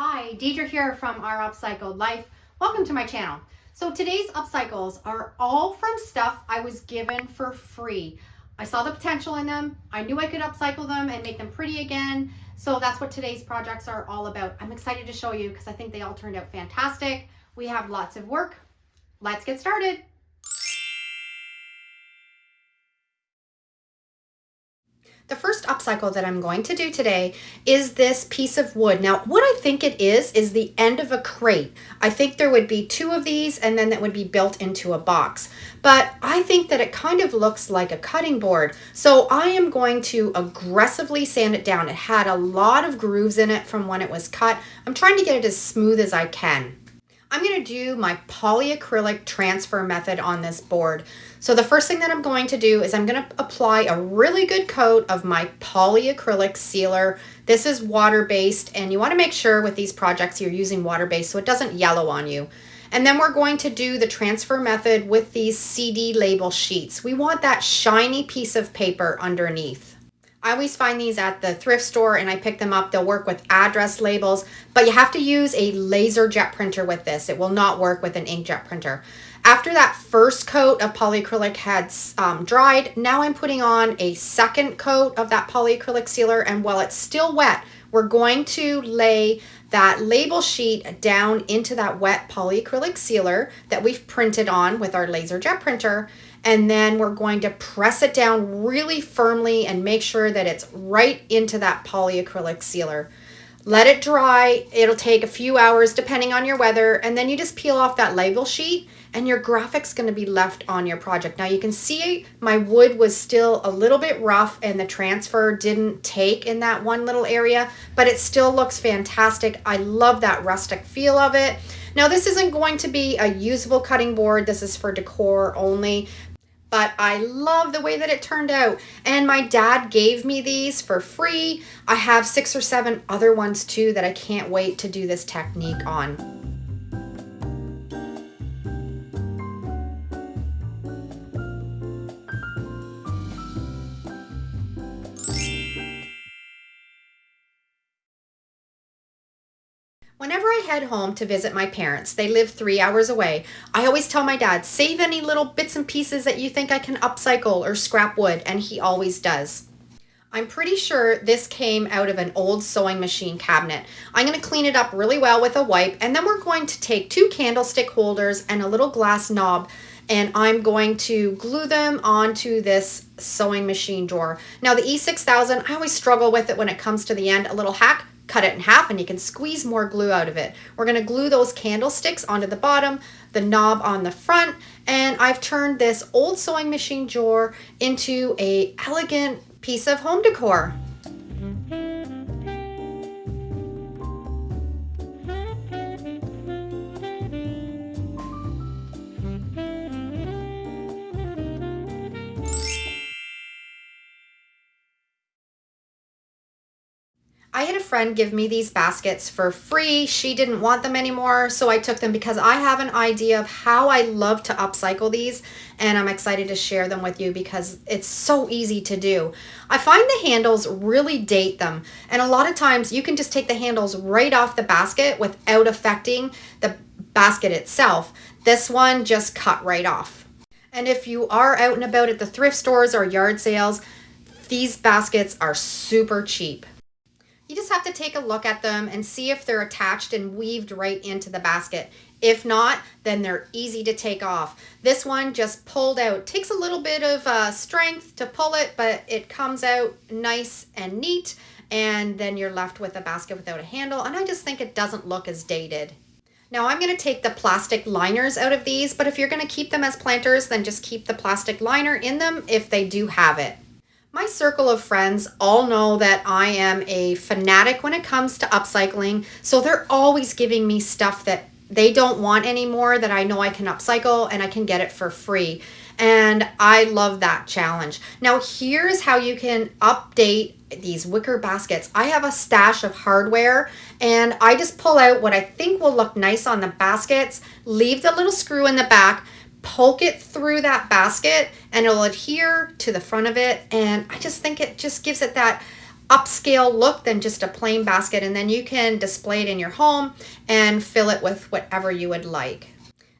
Hi, Deidre here from our Upcycled Life. Welcome to my channel. So today's upcycles are all from stuff I was given for free. I saw the potential in them. I knew I could upcycle them and make them pretty again. So that's what today's projects are all about. I'm excited to show you because I think they all turned out fantastic. We have lots of work. Let's get started. The first upcycle that I'm going to do today is this piece of wood. Now, what I think it is the end of a crate. I think there would be two of these and then that would be built into a box. But I think that it kind of looks like a cutting board. So I am going to aggressively sand it down. It had a lot of grooves in it from when it was cut. I'm trying to get it as smooth as I can. I'm going to do my polyacrylic transfer method on this board. So the first thing that I'm going to do is I'm going to apply a really good coat of my polyacrylic sealer. This is water-based, and you want to make sure with these projects you're using water-based so it doesn't yellow on you. And then we're going to do the transfer method with these CD label sheets. We want that shiny piece of paper underneath. I always find these at the thrift store and I pick them up. They'll work with address labels, but you have to use a laser jet printer with this. It will not work with an inkjet printer. After that first coat of polyacrylic had dried, now I'm putting on a second coat of that polyacrylic sealer, and while it's still wet, we're going to lay that label sheet down into that wet polyacrylic sealer that we've printed on with our laser jet printer. And then we're going to press it down really firmly and make sure that it's right into that polyacrylic sealer. Let it dry. It'll take a few hours depending on your weather, and then you just peel off that label sheet and your graphic's going to be left on your project. Now you can see my wood was still a little bit rough and the transfer didn't take in that one little area, but it still looks fantastic. I love that rustic feel of it. Now this isn't going to be a usable cutting board. This is for decor only. But I love the way that it turned out. And my dad gave me these for free. I have 6 or 7 other ones too that I can't wait to do this technique on. Whenever I head home to visit my parents, they live 3 hours away, I always tell my dad, save any little bits and pieces that you think I can upcycle or scrap wood, and he always does. I'm pretty sure this came out of an old sewing machine cabinet. I'm going to clean it up really well with a wipe, and then we're going to take 2 candlestick holders and a little glass knob, and I'm going to glue them onto this sewing machine drawer. Now the E6000, I always struggle with it when it comes to the end. A little hack, cut it in half and you can squeeze more glue out of it. We're going to glue those candlesticks onto the bottom, the knob on the front, and I've turned this old sewing machine drawer into an elegant piece of home decor. I had a friend give me these baskets for free. She didn't want them anymore, so I took them because I have an idea of how I love to upcycle these, and I'm excited to share them with you because it's so easy to do. I find the handles really date them, and a lot of times you can just take the handles right off the basket without affecting the basket itself. This one just cut right off. And if you are out and about at the thrift stores or yard sales, these baskets are super cheap. You just have to take a look at them and see if they're attached and weaved right into the basket. If not, then they're easy to take off. This one just pulled out. Takes a little bit of strength to pull it, but it comes out nice and neat, and then you're left with a basket without a handle, and I just think it doesn't look as dated. Now I'm going to take the plastic liners out of these, but if you're going to keep them as planters, then just keep the plastic liner in them if they do have it. My circle of friends all know that I am a fanatic when it comes to upcycling, so they're always giving me stuff that they don't want anymore that I know I can upcycle and I can get it for free. And I love that challenge. Now here's how you can update these wicker baskets. I have a stash of hardware and I just pull out what I think will look nice on the baskets, leave the little screw in the back, poke it through that basket and it'll adhere to the front of it, and I just think it just gives it that upscale look than just a plain basket, and then you can display it in your home and fill it with whatever you would like.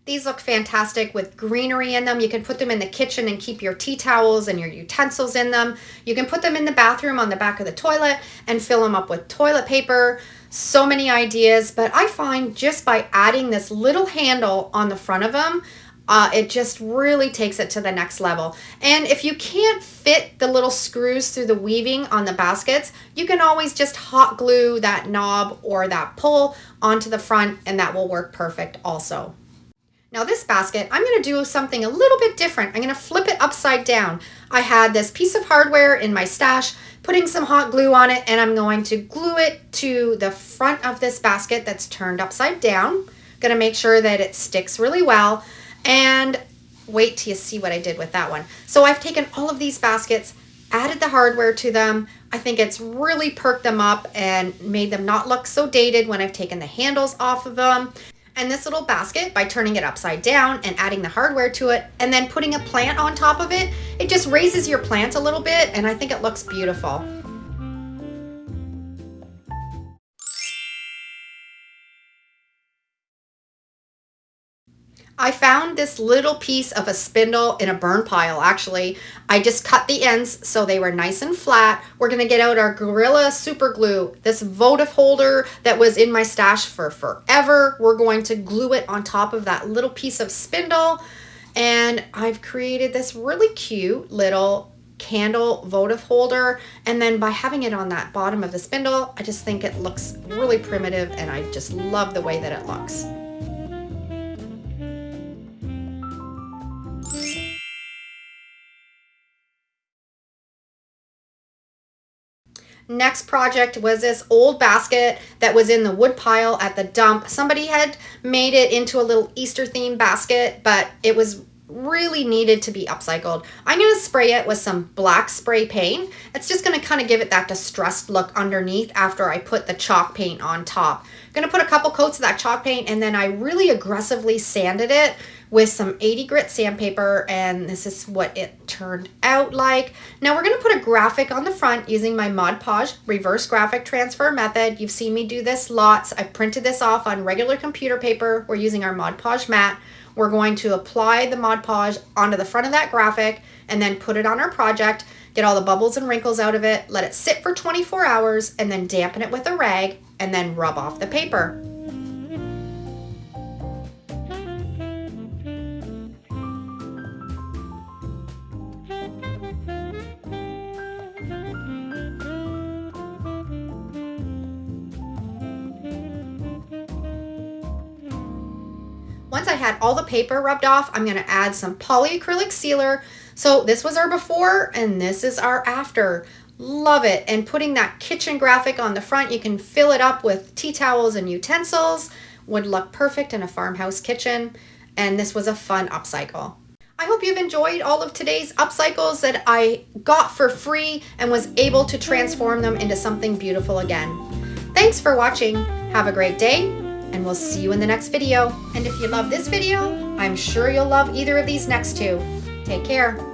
These look fantastic with greenery in them. You can put them in the kitchen and keep your tea towels and your utensils in them. You can put them in the bathroom on the back of the toilet and fill them up with toilet paper. So many ideas, but I find just by adding this little handle on the front of them, it just really takes it to the next level. And if you can't fit the little screws through the weaving on the baskets, you can always just hot glue that knob or that pull onto the front, and that will work perfect also. Now this basket, I'm going to do something a little bit different. I'm going to flip it upside down. I had this piece of hardware in my stash, putting some hot glue on it, and I'm going to glue it to the front of this basket that's turned upside down. Going to make sure that it sticks really well, and wait till you see what I did with that one. So I've taken all of these baskets, added the hardware to them. I think it's really perked them up and made them not look so dated when I've taken the handles off of them. And this little basket, by turning it upside down and adding the hardware to it and then putting a plant on top of it, it just raises your plant a little bit, and I think it looks beautiful. I found this little piece of a spindle in a burn pile. Actually, I just cut the ends so they were nice and flat. We're going to get out our Gorilla Super Glue, this votive holder that was in my stash for forever. We're going to glue it on top of that little piece of spindle, and I've created this really cute little candle votive holder, and then by having it on that bottom of the spindle, I just think it looks really primitive, and I just love the way that it looks. Next project was this old basket that was in the wood pile at the dump. Somebody had made it into a little Easter themed basket, but it was really needed to be upcycled. I'm going to spray it with some black spray paint. It's just going to kind of give it that distressed look underneath after I put the chalk paint on top. I'm going to put a couple coats of that chalk paint, and then I really aggressively sanded it with some 80 grit sandpaper, and this is what it turned out like. Now we're going to put a graphic on the front using my Mod Podge reverse graphic transfer method. You've seen me do this lots. I've printed this off on regular computer paper. We're using our Mod Podge mat. We're going to apply the Mod Podge onto the front of that graphic and then put it on our project, get all the bubbles and wrinkles out of it, let it sit for 24 hours, and then dampen it with a rag, and then rub off the paper. Once I had all the paper rubbed off, I'm going to add some polyacrylic sealer. So this was our before and this is our after. Love it. And putting that kitchen graphic on the front, you can fill it up with tea towels and utensils. Would look perfect in a farmhouse kitchen. And this was a fun upcycle. I hope you've enjoyed all of today's upcycles that I got for free and was able to transform them into something beautiful again. Thanks for watching. Have a great day, and we'll see you in the next video. And if you love this video, I'm sure you'll love either of these next two. Take care.